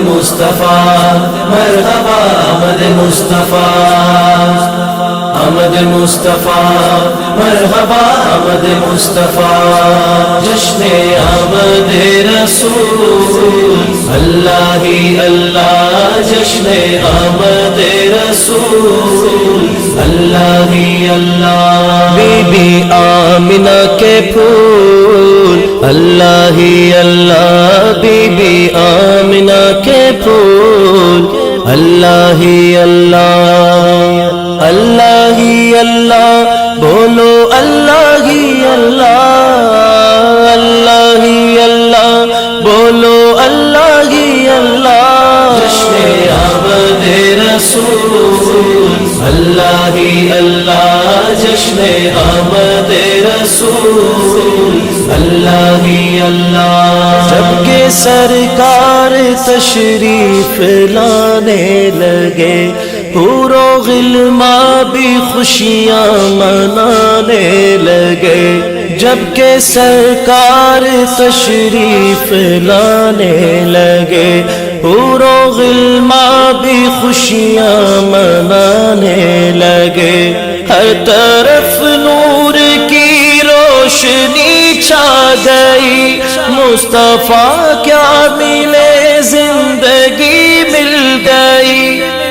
مصطفیٰ مرحبا آمد مصطفیٰ، آمد مصطفیٰ مرحبا آمد مصطفیٰ، جشن آمد رسول اللہ ہی اللہ، جشن آمد رسول اللہ ہی اللہ، بی بی آمنہ کے پھول اللہ ہی اللہ، بی بی آمنہ کے پھول اللہ ہی اللہ، اللہ ہی اللہ بولو اللہ ہی اللہ، اللہ ہی اللہ بولو اللہ ہی اللہ، جشن آمد رسول اللہ ہی اللہ، جشن آمد رسول اللہ ہی اللہ، جب کہ سرکار تشریف لانے لگے حور و غلماں بھی خوشیاں منانے لگے، جب کہ سرکار تشریف لانے لگے حور و غلماں بھی خوشیاں منانے لگے، ہر طرف نور کی روشنی چھا گئی، مصطفیٰ کیا ملے زندگی مل گئی،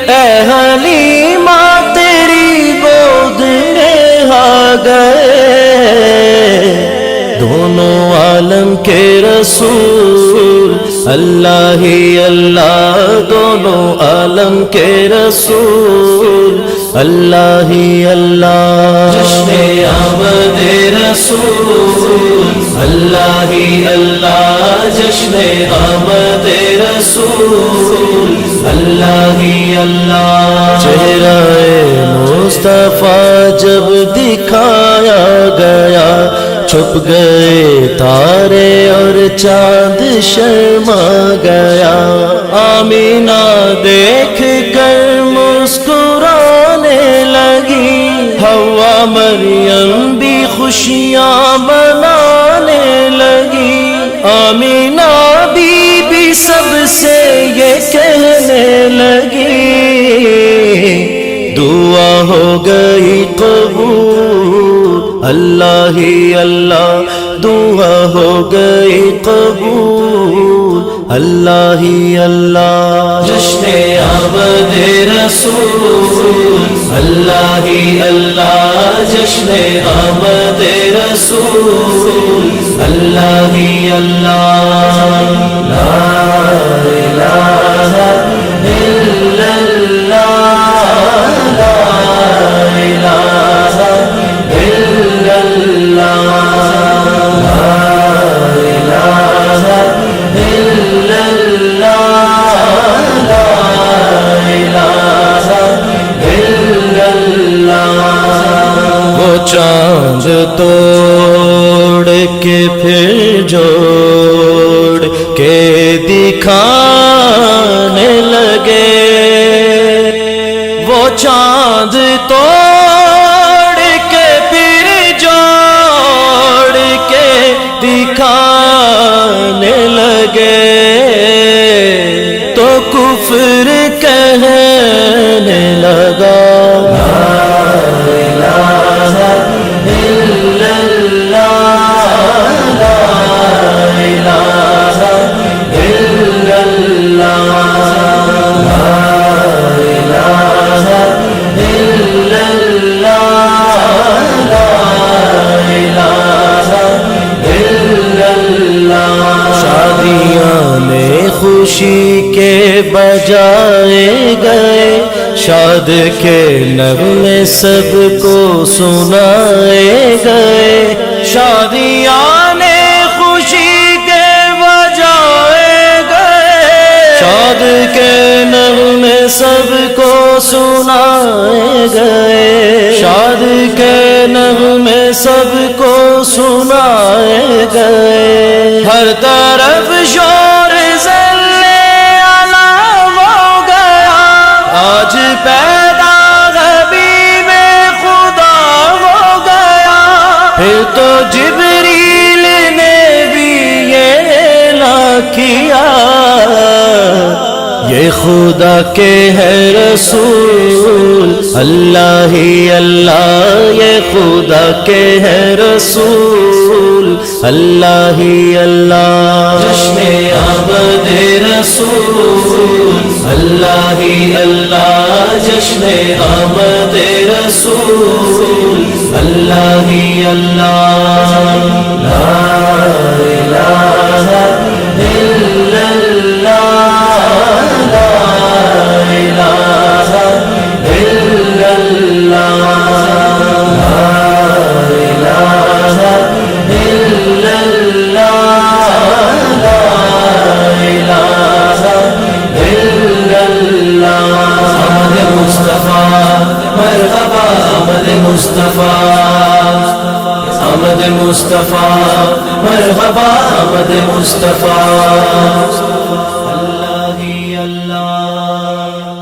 اے حلیمہ تیری گود میں آ گئے دونوں عالم کے رسول اللہ ہی اللہ، دونوں عالم کے رسول اللہ ہی اللہ، جشن آمد رسول اللہ ہی اللہ، جشن آمد رسول اللہ ہی اللہ، چہرہ مصطفیٰ جب دکھایا گیا چھپ گئے تارے اور چاند شرما گیا، آمینہ دیکھ کر مسکرانے لگی، حوا مریم بھی خوشیاں منانے لگی، آمینہ بی بی سب سے یہ کہنے لگی، دعا ہو گئی قبول اللہ ہی اللہ، دعا ہو گئی قبول اللہ ہی اللہ، جشن آمد رسول اللہ ہی اللہ، جشن آمد رسول اللہ ہی اللہ، لا الہ الا اللہ، لا الہ الا اللہ، لا الہ الا اللہ، لا الہ الا اللہ، وہ چاند توڑ کے پھر جوڑ کے دکھانے لگے، وہ چاند توڑ کے پھر جوڑ کے دکھانے لگے، تو کفر کہنے لگا، لا الہ الا اللہ، لا الہ الا اللہ، لا الہ الا اللہ، لا الہ الا اللہ، شادیاں میں خوشی کے بجائے گئے، شاد کے نغمے سب کو سنائے گئے، شادیاں نے خوشی کے بجائے گئے، شاد کے نغمے سب کو سنائے گئے، شاد کے نغمے سب کو سنائے گئے، ہر طرف شور زلے علا ہو گیا، آج پیدا حبیب خدا ہو گیا، پھر تو جبریل نے بھی یہ اعلان کیا، یہ خدا کے ہے رسول اللہ ہی اللہ، یہ خدا کے ہے رسول اللہ ہی اللہ، جشن آمد رسول اللہ ہی اللہ، جشن آمد رسول اللہ ہی اللہ، لا الہ الا اللہ، لا الہ الا اللہ، لا الہ الا اللہ، لا الہ الا اللہ، آمد مصطفیٰ مرحبا آمد مصطفیٰ، آمد مصطفیٰ مرحبا آمد مصطفیٰ اللہ ہی اللہ۔